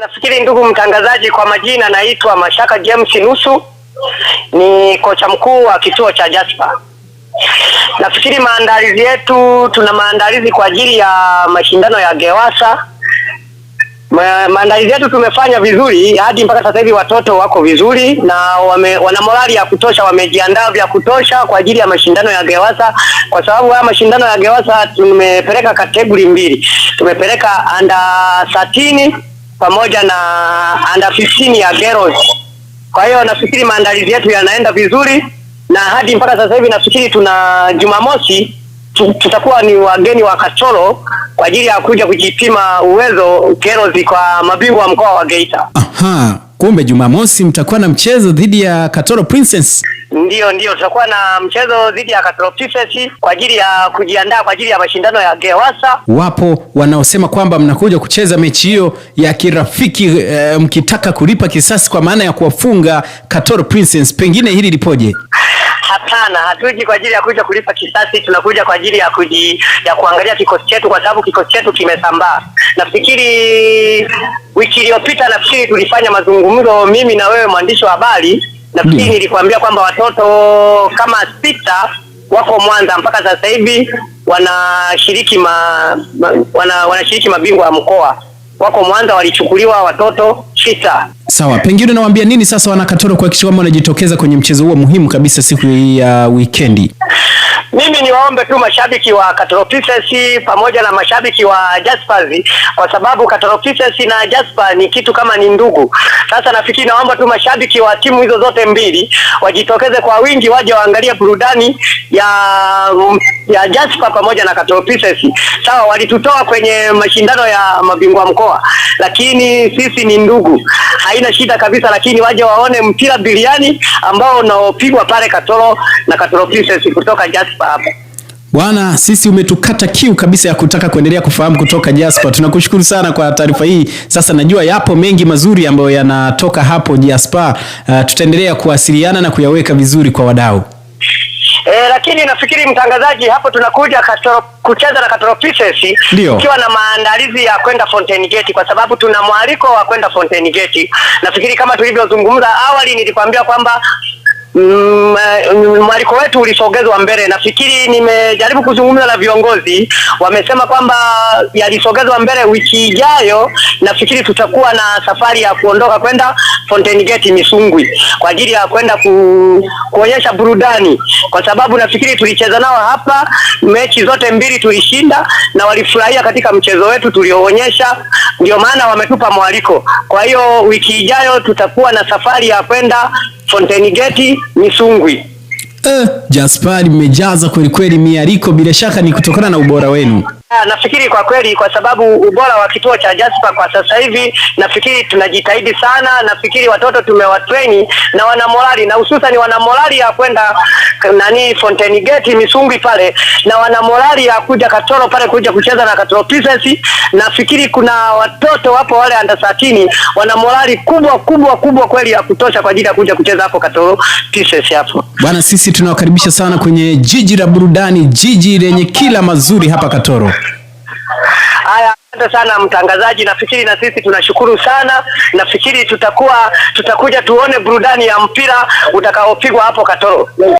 Nafikiri ndugu mtangazaji, kwa majina naitwa Mashaka James Nusu, ni kocha mkuu wa kituo cha Jasper. Nafikiri maandalizi yetu, tuna maandalizi kwa ajili ya mashindano ya Gewasa. Maandalizi yetu tumefanya vizuri hadi mpaka sasa hivi, watoto wako vizuri na wana morali ya kutosha, wamejiandaa vya kutosha kwa ajili ya mashindano ya Gewasa, kwa sababu haya mashindano ya Gewasa tumepeleka kategori mbili. Tumepeleka under 13 pamoja na under 15 ya girls. Kwa hiyo nafikiri maandalizi yetu yanaenda vizuri, na hadi mpaka sasa hivi nafikiri tuna Jumamosi tutakuwa ni wageni wa Katoro kwa ajili ya kuja kujipima uwezo girls kwa mabingwa wa mkoa wa Geita. Aha, kumbe Jumamosi mtakuwa na mchezo dhidi ya Katoro Princess. Ndio, tutakuwa na mchezo dhidi ya Katoro Princess kwa ajili ya kujiandaa kwa ajili ya mashindano ya Gewasa. Wapo wanaosema kwamba mnakuja kucheza mechi hiyo ya kirafiki, mkitaka kulipa kisasi kwa maana ya kuwafunga Katoro Princess. Pengine hili lipoje? Hapana, hatuji kwa ajili ya kuja kulipa kisasi, tunakuja kwa ajili ya kuangalia kikosi chetu, kwa sababu kikosi chetu kimesambaa. Nafikiri wiki iliyopita tulifanya mazungumzo mimi na wewe mwandishi wa habari. Nafikiri nilikwambia kwamba watoto kama 6 wako Mwanza mpaka sasa hivi wanashiriki wanashiriki mabingwa wa mkoa. Wako Mwanza, walichukuliwa watoto 6. Sawa, pengine nawaambia nini sasa wana Katoro kuhakikisha kwamba wanajitokeza kwenye mchezo huo muhimu kabisa siku ya weekendi? Mimi niwaombe tu mashabiki wa Katoro Princess pamoja na mashabiki wa Jasper, kwa sababu Katoro Princess na Jasper ni kitu kama ni ndugu. Sasa nafikiri naomba tu mashabiki wa timu hizo zote mbili wajitokeze kwa wingi, waje waangalie burudani ya Jasper pamoja na Katoro Princess. Sawa, walitutoa kwenye mashindano ya mabingwa mkoa, lakini sisi ni ndugu, haina shida kabisa, lakini waje waone mpira biliani ambao unaopigwa pale Katoro na Katoro Princess kutoka Jasper hapa. Bwana, sisi umetukata kiu kabisa ya kutaka kuendelea kufahamu kutoka Jasper. Tunakushukuru sana kwa taarifa hii. Sasa najua yapo mengi mazuri ambayo yanatoka hapo Jasper. Tutaendelea kuwasiliana na kuyaweka vizuri kwa wadau. Lakini nafikiri mtangazaji, hapo tunakuja kucheza na Katoro Princess ikiwa na maandalizi ya kwenda Fountain Gate, kwa sababu tuna mwaliko wa kwenda Fountain Gate. Nafikiri kama tulivyozungumza awali, nilikwambia kwamba mwaliko wetu ulisogezwa mbele. Nafikiri nimejaribu kuzungumza na viongozi, wamesema kwamba yalisogezwa mbele. Wiki ijayo nafikiri tutakuwa na safari ya kuondoka kwenda Fountain Gate Misungwi kwa ajili ya kwenda kuonyesha burudani, kwa sababu nafikiri tulicheza nao hapa, mechi zote mbili tulishinda na walifurahia katika mchezo wetu tulioonyesha, ndio maana wametupa mwaliko. Kwa hiyo wiki ijayo tutakuwa na safari ya kwenda Fountain Gate Misungwi. Jasper imejaza kweli kweli miariko, bila shaka ni kutokana na ubora wenu. Nafikiri kwa kweli, kwa sababu ubora wa kituo cha Jasper kwa sasa hivi, nafikiri tunajitahidi sana. Nafikiri watoto tumewatrain na wana morali, na hususan wana morali ya kwenda Fountain Gate Misungwi pale, na wana morali ya kuja Katoro pale kuja kucheza na Katoro Princess. Nafikiri kuna watoto wapo wale under 13 wana morali kubwa kweli ya kutosha kwa ajili ya kuja kucheza hapo Katoro Princess hapo. Bwana, sisi tunawakaribisha sana kwenye jiji la burudani, jiji lenye kila mazuri hapa Katoro. Haya, asante sana mtangazaji. Nafikiri na sisi tunashukuru sana. Nafikiri tutakuja tuone burudani ya mpira utakaopigwa hapo Katoro.